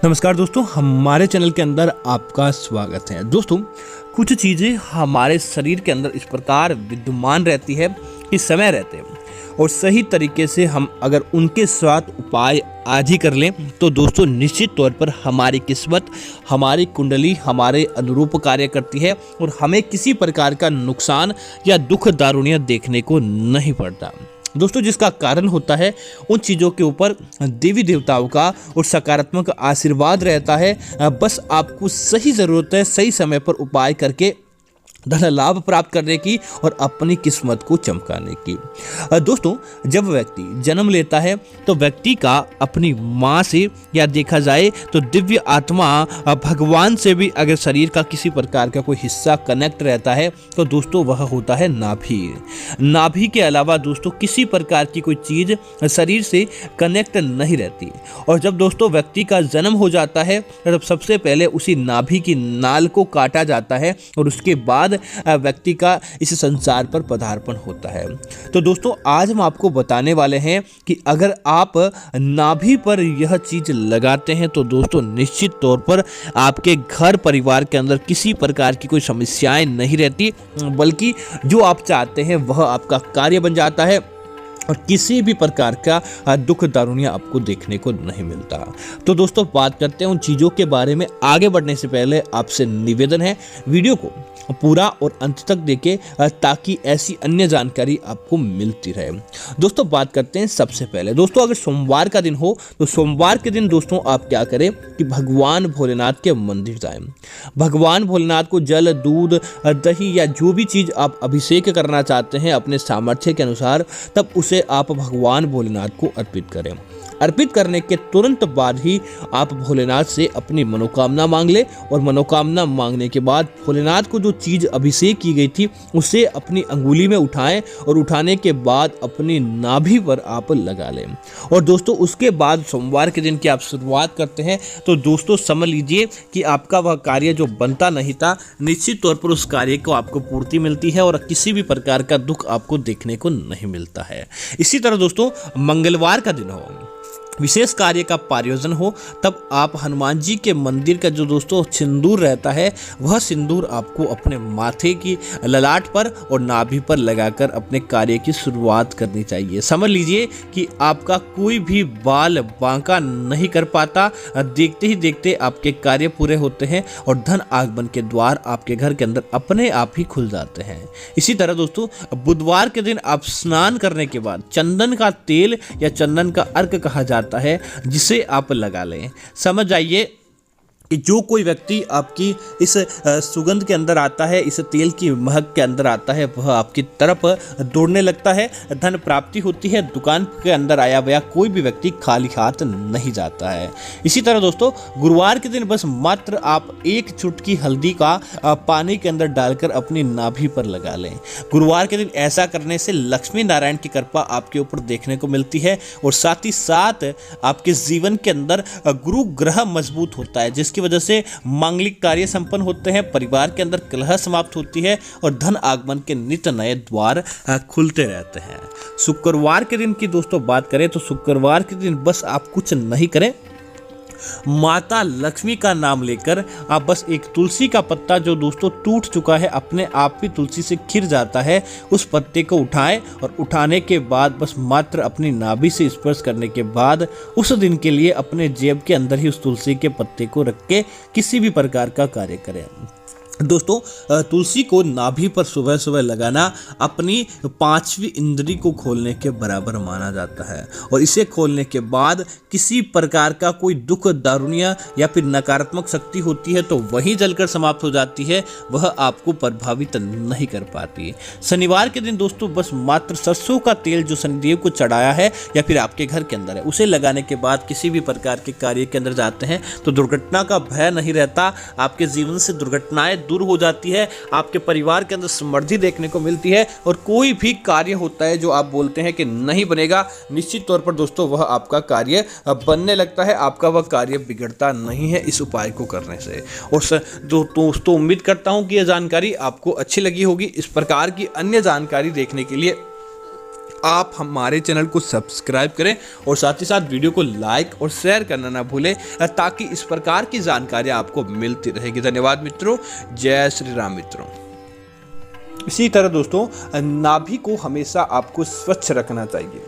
नमस्कार दोस्तों, हमारे चैनल के अंदर आपका स्वागत है। दोस्तों, कुछ चीज़ें हमारे शरीर के अंदर इस प्रकार विद्यमान रहती है कि समय रहते हैं और सही तरीके से हम अगर उनके साथ उपाय आज ही कर लें तो दोस्तों निश्चित तौर पर हमारी किस्मत, हमारी कुंडली हमारे अनुरूप कार्य करती है और हमें किसी प्रकार का नुकसान या दुख दारुण्य देखने को नहीं पड़ता। दोस्तों, जिसका कारण होता है उन चीज़ों के ऊपर देवी देवताओं का और सकारात्मक आशीर्वाद रहता है। बस आपको सही ज़रूरत है सही समय पर उपाय करके धन लाभ प्राप्त करने की और अपनी किस्मत को चमकाने की। दोस्तों, जब व्यक्ति जन्म लेता है तो व्यक्ति का अपनी माँ से या देखा जाए तो दिव्य आत्मा भगवान से भी अगर शरीर का किसी प्रकार का कोई हिस्सा कनेक्ट रहता है तो दोस्तों वह होता है नाभि। नाभि के अलावा दोस्तों किसी प्रकार की कोई चीज़ शरीर से कनेक्ट नहीं रहती। और जब दोस्तों व्यक्ति का जन्म हो जाता है तब सबसे पहले उसी नाभि की नाल को काटा जाता है और उसके बाद व्यक्ति का इस संसार पर पदार्पण होता है। तो दोस्तों, आज हम आपको बताने वाले हैं कि अगर आप नाभि पर यह चीज लगाते हैं तो दोस्तों निश्चित तौर पर आपके घर परिवार के अंदर किसी प्रकार की कोई समस्याएं नहीं रहती, बल्कि जो आप चाहते हैं वह आपका कार्य बन जाता है और किसी भी प्रकार का दुख दारुण्य आपको देखने को नहीं मिलता। तो दोस्तों, बात करते हैं उन चीज़ों के बारे में। आगे बढ़ने से पहले आपसे निवेदन है वीडियो को पूरा और अंत तक देखें ताकि ऐसी अन्य जानकारी आपको मिलती रहे। दोस्तों, बात करते हैं सबसे पहले। दोस्तों, अगर सोमवार का दिन हो तो सोमवार के दिन दोस्तों आप क्या करें कि भगवान भोलेनाथ के मंदिर जाएं। भगवान भोलेनाथ को जल, दूध, दही या जो भी चीज़ आप अभिषेक करना चाहते हैं अपने सामर्थ्य के अनुसार, तब उसे आप भगवान भोलेनाथ को अर्पित करें। अर्पित करने के तुरंत बाद ही आप भोलेनाथ से अपनी मनोकामना मांग ले और मनोकामना मांगने के बाद भोलेनाथ को जो चीज़ अभिषेक की गई थी उसे अपनी अंगुली में उठाएं और उठाने के बाद अपनी नाभि पर आप लगा लें। और दोस्तों, उसके बाद सोमवार के दिन की आप शुरुआत करते हैं तो दोस्तों समझ लीजिए कि आपका वह कार्य जो बनता नहीं था निश्चित तौर पर उस कार्य को आपको पूर्ति मिलती है और किसी भी प्रकार का दुख आपको देखने को नहीं मिलता है। इसी तरह दोस्तों, मंगलवार का दिन हो, विशेष कार्य का प्रयोजन हो, तब आप हनुमान जी के मंदिर का जो दोस्तों सिंदूर रहता है वह सिंदूर आपको अपने माथे की ललाट पर और नाभि पर लगाकर अपने कार्य की शुरुआत करनी चाहिए। समझ लीजिए कि आपका कोई भी बाल बांका नहीं कर पाता। देखते ही देखते आपके कार्य पूरे होते हैं और धन आगमन के द्वार आपके घर के अंदर अपने आप ही खुल जाते हैं। इसी तरह दोस्तों, बुधवार के दिन आप स्नान करने के बाद चंदन का तेल या चंदन का अर्क कहा जाता है जिसे आप लगा लें। समझ जाइए कि जो कोई व्यक्ति आपकी इस सुगंध के अंदर आता है, इस तेल की महक के अंदर आता है, वह आपकी तरफ दौड़ने लगता है, धन प्राप्ति होती है। दुकान के अंदर आया हुआ कोई भी व्यक्ति खाली हाथ नहीं जाता है। इसी तरह दोस्तों, गुरुवार के दिन बस मात्र आप एक चुटकी हल्दी का पानी के अंदर डालकर अपनी नाभि पर लगा लें। गुरुवार के दिन ऐसा करने से लक्ष्मी नारायण की कृपा आपके ऊपर देखने को मिलती है और साथ ही साथ आपके जीवन के अंदर गुरु ग्रह मजबूत होता है, जिसकी वजह से मांगलिक कार्य संपन्न होते हैं, परिवार के अंदर कलह समाप्त होती है और धन आगमन के नित्य नए द्वार खुलते रहते हैं। शुक्रवार के दिन की दोस्तों बात करें तो शुक्रवार के दिन बस आप कुछ नहीं करें, माता लक्ष्मी का नाम लेकर आप बस एक तुलसी का पत्ता जो दोस्तों टूट चुका है, अपने आप ही तुलसी से खिर जाता है, उस पत्ते को उठाएं और उठाने के बाद बस मात्र अपनी नाभि से स्पर्श करने के बाद उस दिन के लिए अपने जेब के अंदर ही उस तुलसी के पत्ते को रख के किसी भी प्रकार का कार्य करें। दोस्तों, तुलसी को नाभि पर सुबह सुबह लगाना अपनी पांचवी इंद्री को खोलने के बराबर माना जाता है और इसे खोलने के बाद किसी प्रकार का कोई दुख दारुण्य या फिर नकारात्मक शक्ति होती है तो वही जलकर समाप्त हो जाती है, वह आपको प्रभावित नहीं कर पाती। शनिवार के दिन दोस्तों बस मात्र सरसों का तेल जो शनिदेव को चढ़ाया है या फिर आपके घर के अंदर है उसे लगाने के बाद किसी भी प्रकार के कार्य के अंदर जाते हैं तो दुर्घटना का भय नहीं रहता। आपके जीवन से दुर्घटनाएं दूर हो जाती है, आपके परिवार के अंदर समृद्धि देखने को मिलती है और कोई भी कार्य होता है जो आप बोलते हैं कि नहीं बनेगा, निश्चित तौर पर दोस्तों वह आपका कार्य बनने लगता है। आपका वह कार्य बिगड़ता नहीं है इस उपाय को करने से। और दोस्तों उम्मीद करता हूं कि यह जानकारी आपको अच्छी लगी होगी। इस प्रकार की अन्य जानकारी देखने के लिए आप हमारे चैनल को सब्सक्राइब करें और साथ ही साथ वीडियो को लाइक और शेयर करना ना भूलें, ताकि इस प्रकार की जानकारी आपको मिलती रहेगी। धन्यवाद मित्रों। जय श्री राम मित्रों। इसी तरह दोस्तों, नाभि को हमेशा आपको स्वच्छ रखना चाहिए।